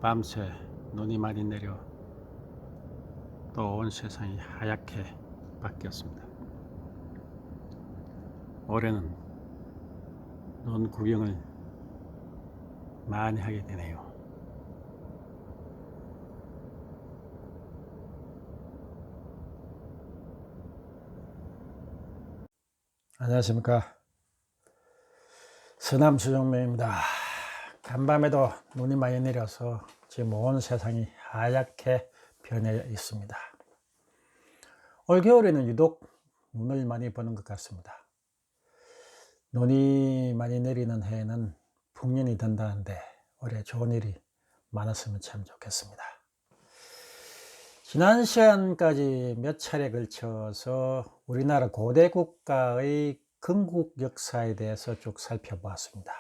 밤새 눈이 많이 내려 또 온 세상이 하얗게 바뀌었습니다. 올해는 눈 구경을 많이 하게 되네요. 안녕하십니까. 서남 주정명입니다. 간밤에도 눈이 많이 내려서 지금 온 세상이 하얗게 변해 있습니다. 올 겨울에는 유독 눈을 많이 보는 것 같습니다. 눈이 많이 내리는 해에는 풍년이 든다는데 올해 좋은 일이 많았으면 참 좋겠습니다. 지난 시간까지 몇 차례 걸쳐서 우리나라 고대 국가의 건국 역사에 대해서 쭉 살펴보았습니다.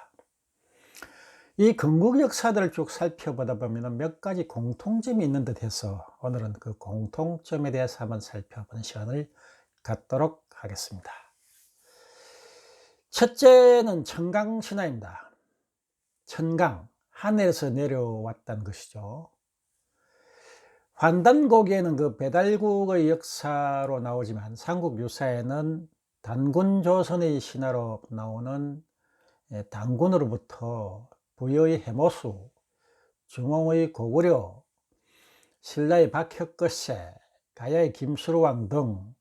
이 건국 역사들을 쭉 살펴보다 보면 몇 가지 공통점이 있는 듯 해서 오늘은 그 공통점에 대해서 한번 살펴보는 시간을 갖도록 하겠습니다. 첫째는 천강신화입니다. 천강, 하늘에서 내려왔다는 것이죠. 환단고기에는 그 배달국의 역사로 나오지만 삼국유사에는 단군조선의 신화로 나오는 단군으로부터 부여의 해모수, 중홍의 고구려, 신라의 박혁거세, 가야의 김수로왕 등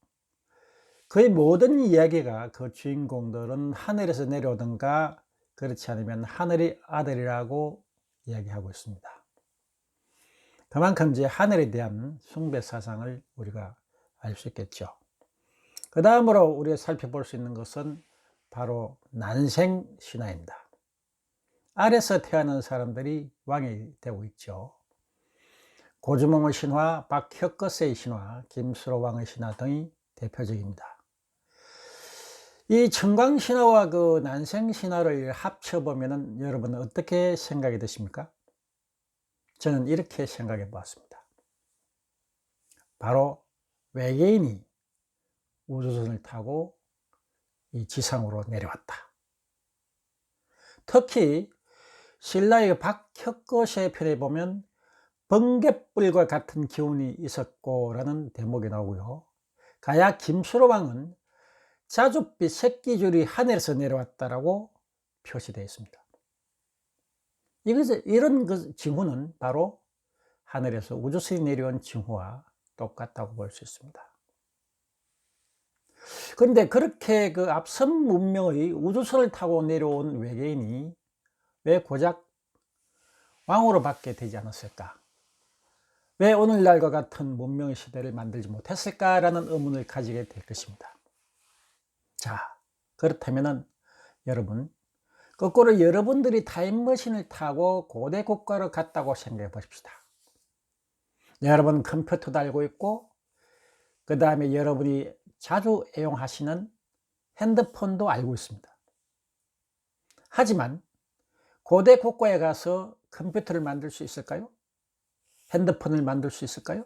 거의 모든 이야기가 그 주인공들은 하늘에서 내려오든가 그렇지 않으면 하늘의 아들이라고 이야기하고 있습니다. 그만큼 이제 하늘에 대한 숭배 사상을 우리가 알 수 있겠죠. 그 다음으로 우리가 살펴볼 수 있는 것은 바로 난생신화입니다. 아래서 태어난 사람들이 왕이 되고 있죠. 고주몽의 신화, 박혁거세의 신화, 김수로왕의 신화 등이 대표적입니다. 이 천강신화와 그 난생신화를 합쳐보면 여러분은 어떻게 생각이 드십니까? 저는 이렇게 생각해 보았습니다. 바로 외계인이 우주선을 타고 이 지상으로 내려왔다. 특히 신라의 박혁거세 편에 보면 번갯불과 같은 기운이 있었고 라는 대목이 나오고요. 가야 김수로왕은 자줏빛 새끼줄이 하늘에서 내려왔다라고 표시되어 있습니다. 이런 그 징후는 바로 하늘에서 우주선이 내려온 징후와 똑같다고 볼 수 있습니다. 그런데 그렇게 그 앞선 문명의 우주선을 타고 내려온 외계인이 왜 고작 왕으로 받게 되지 않았을까? 왜 오늘날과 같은 문명의 시대를 만들지 못했을까라는 의문을 가지게 될 것입니다. 자, 그렇다면 여러분, 거꾸로 여러분들이 타임머신을 타고 고대 국가로 갔다고 생각해 보십시다. 여러분 컴퓨터도 알고 있고 그 다음에 여러분이 자주 애용하시는 핸드폰도 알고 있습니다. 하지만 고대 국가에 가서 컴퓨터를 만들 수 있을까요? 핸드폰을 만들 수 있을까요?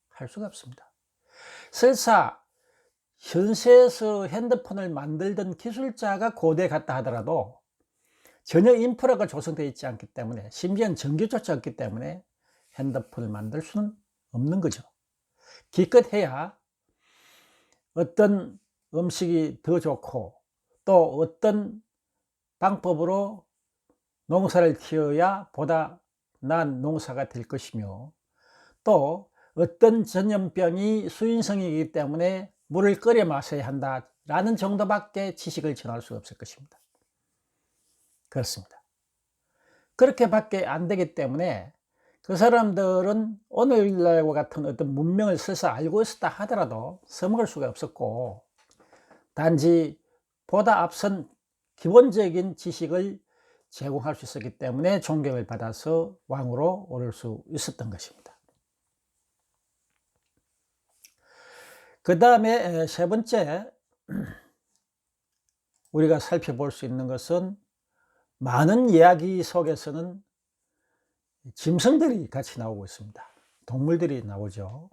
할 수가 없습니다. 설사 현세에서 핸드폰을 만들던 기술자가 고대에 갔다 하더라도 전혀 인프라가 조성되어 있지 않기 때문에, 심지어는 전기조차 없기 때문에 핸드폰을 만들 수는 없는 거죠. 기껏해야 어떤 음식이 더 좋고 또 어떤 방법으로 농사를 지어야 보다 나은 농사가 될 것이며, 또 어떤 전염병이 수인성이기 때문에 물을 끓여 마셔야 한다라는 정도밖에 지식을 전할 수 없을 것입니다. 그렇습니다. 그렇게밖에 안 되기 때문에 그 사람들은 오늘날과 같은 어떤 문명을 설사 알고 있었다 하더라도 써먹을 수가 없었고, 단지 보다 앞선 기본적인 지식을 제공할 수 있었기 때문에 존경을 받아서 왕으로 오를 수 있었던 것입니다. 그 다음에 세 번째 우리가 살펴볼 수 있는 것은, 많은 이야기 속에서는 짐승들이 같이 나오고 있습니다. 동물들이 나오죠.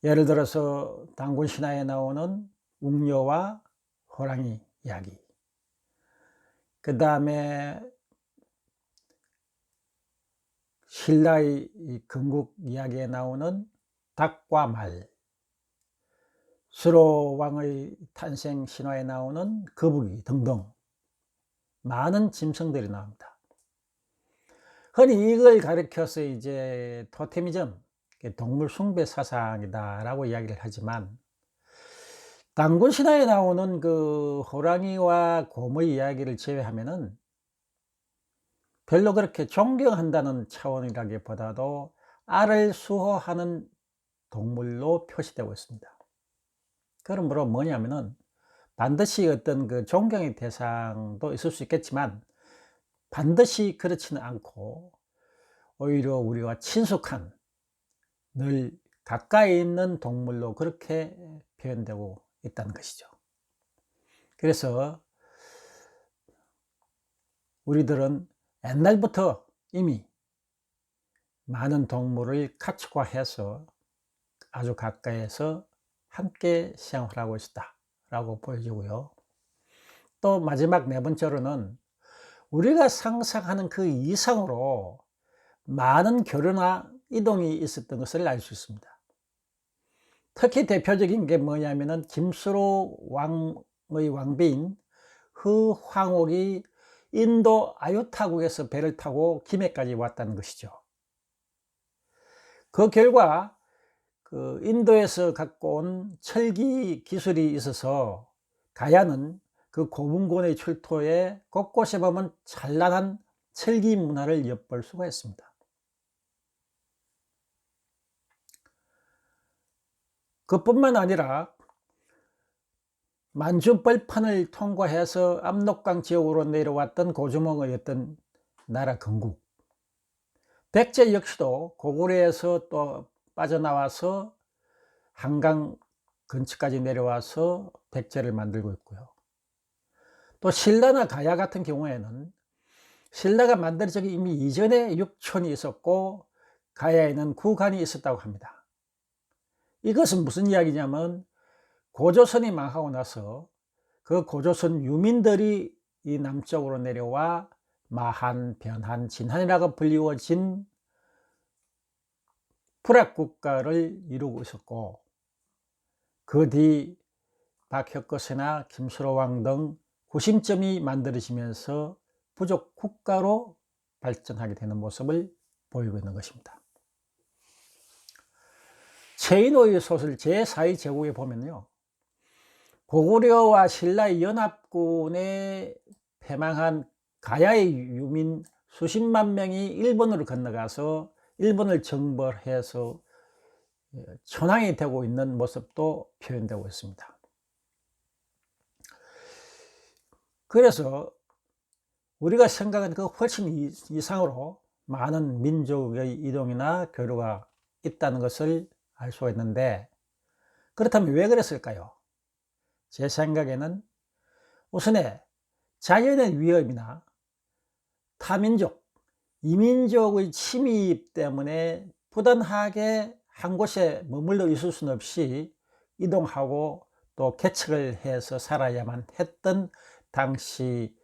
예를 들어서 단군신화에 나오는 웅녀와 호랑이 이야기, 그 다음에 신라의 이 건국 이야기에 나오는 닭과 말, 수로왕의 탄생 신화에 나오는 거북이 등등 많은 짐승들이 나옵니다. 흔히 이걸 가리켜서 이제 토테미즘, 동물 숭배 사상이다라고 이야기를 하지만, 단군 신화에 나오는 그 호랑이와 곰의 이야기를 제외하면은 별로 그렇게 존경한다는 차원이라기보다도 알을 수호하는 동물로 표시되고 있습니다. 그러므로 뭐냐면은 반드시 어떤 그 존경의 대상도 있을 수 있겠지만 반드시 그렇지는 않고 오히려 우리와 친숙한, 늘 가까이 있는 동물로 그렇게 표현되고 있다는 것이죠. 그래서 우리들은 옛날부터 이미 많은 동물을 가축화해서 아주 가까이에서 함께 생활하고 있다라고 보여지고요. 또 마지막 네 번째로는 우리가 상상하는 그 이상으로 많은 교류나 이동이 있었던 것을 알 수 있습니다. 특히 대표적인 게 뭐냐면은 김수로 왕의 왕비인 허황옥이 인도 아유타국에서 배를 타고 김해까지 왔다는 것이죠. 그 결과 그 인도에서 갖고 온 철기 기술이 있어서 가야는 그 고분곤의 출토에 곳곳에 보면 찬란한 철기 문화를 엿볼 수가 있습니다. 그뿐만 아니라 만주벌판을 통과해서 압록강 지역으로 내려왔던 고주몽의 어떤 나라 건국, 백제 역시도 고구려에서 또 빠져나와서 한강 근처까지 내려와서 백제를 만들고 있고요. 또 신라나 가야 같은 경우에는 신라가 만들어지기 이미 이전에 육촌이 있었고 가야에는 구간이 있었다고 합니다. 이것은 무슨 이야기냐면 고조선이 망하고 나서 그 고조선 유민들이 이 남쪽으로 내려와 마한, 변한, 진한이라고 불리워진 불악국가를 이루고 있었고, 그 뒤 박혁거세나 김수로왕 등 구심점이 만들어지면서 부족 국가로 발전하게 되는 모습을 보이고 있는 것입니다. 최인호의 소설 제4의 제국에 보면요, 고구려와 신라의 연합군에 패망한 가야의 유민 수십만 명이 일본으로 건너가서 일본을 정벌해서 천황이 되고 있는 모습도 표현되고 있습니다. 그래서 우리가 생각하는 그 훨씬 이상으로 많은 민족의 이동이나 교류가 있다는 것을 알 수가 있는데, 그렇다면 왜 그랬을까요? 제 생각에는 우선에 자연의 위협이나 타민족, 이민족의 침입 때문에 부단하게 한 곳에 머물러 있을 수는 없이 이동하고 또 개척을 해서 살아야만 했던 당시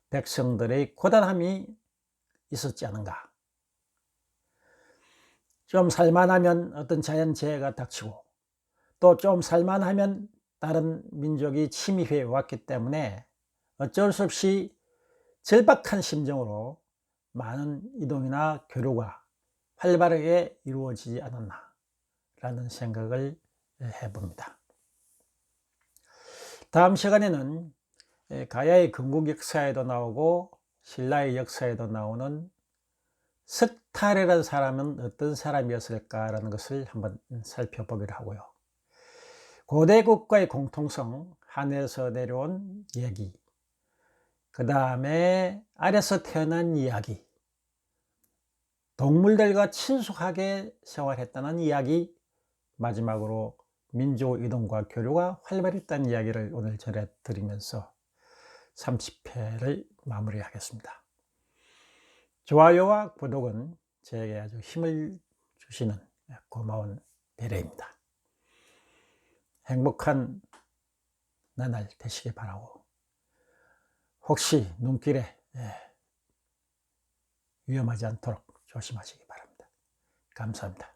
백성들의 고단함이 있었지 않은가. 좀 살만하면 어떤 자연재해가 닥치고 또 좀 살만하면 다른 민족이 침입해 왔기 때문에 어쩔 수 없이 절박한 심정으로 많은 이동이나 교류가 활발하게 이루어지지 않았나 라는 생각을 해봅니다. 다음 시간에는 가야의 건국 역사에도 나오고 신라의 역사에도 나오는 석탈이라는 사람은 어떤 사람이었을까라는 것을 한번 살펴보기로 하고요. 고대 국가의 공통성, 하늘에서 내려온 얘기, 그 다음에 아래서 태어난 이야기, 동물들과 친숙하게 생활했다는 이야기, 마지막으로 민족 이동과 교류가 활발했다는 이야기를 오늘 전해드리면서 30회를 마무리하겠습니다. 좋아요와 구독은 저에게 아주 힘을 주시는 고마운 배려입니다. 행복한 나날 되시기 바라고, 혹시 눈길에 위험하지 않도록 조심하시기 바랍니다. 감사합니다.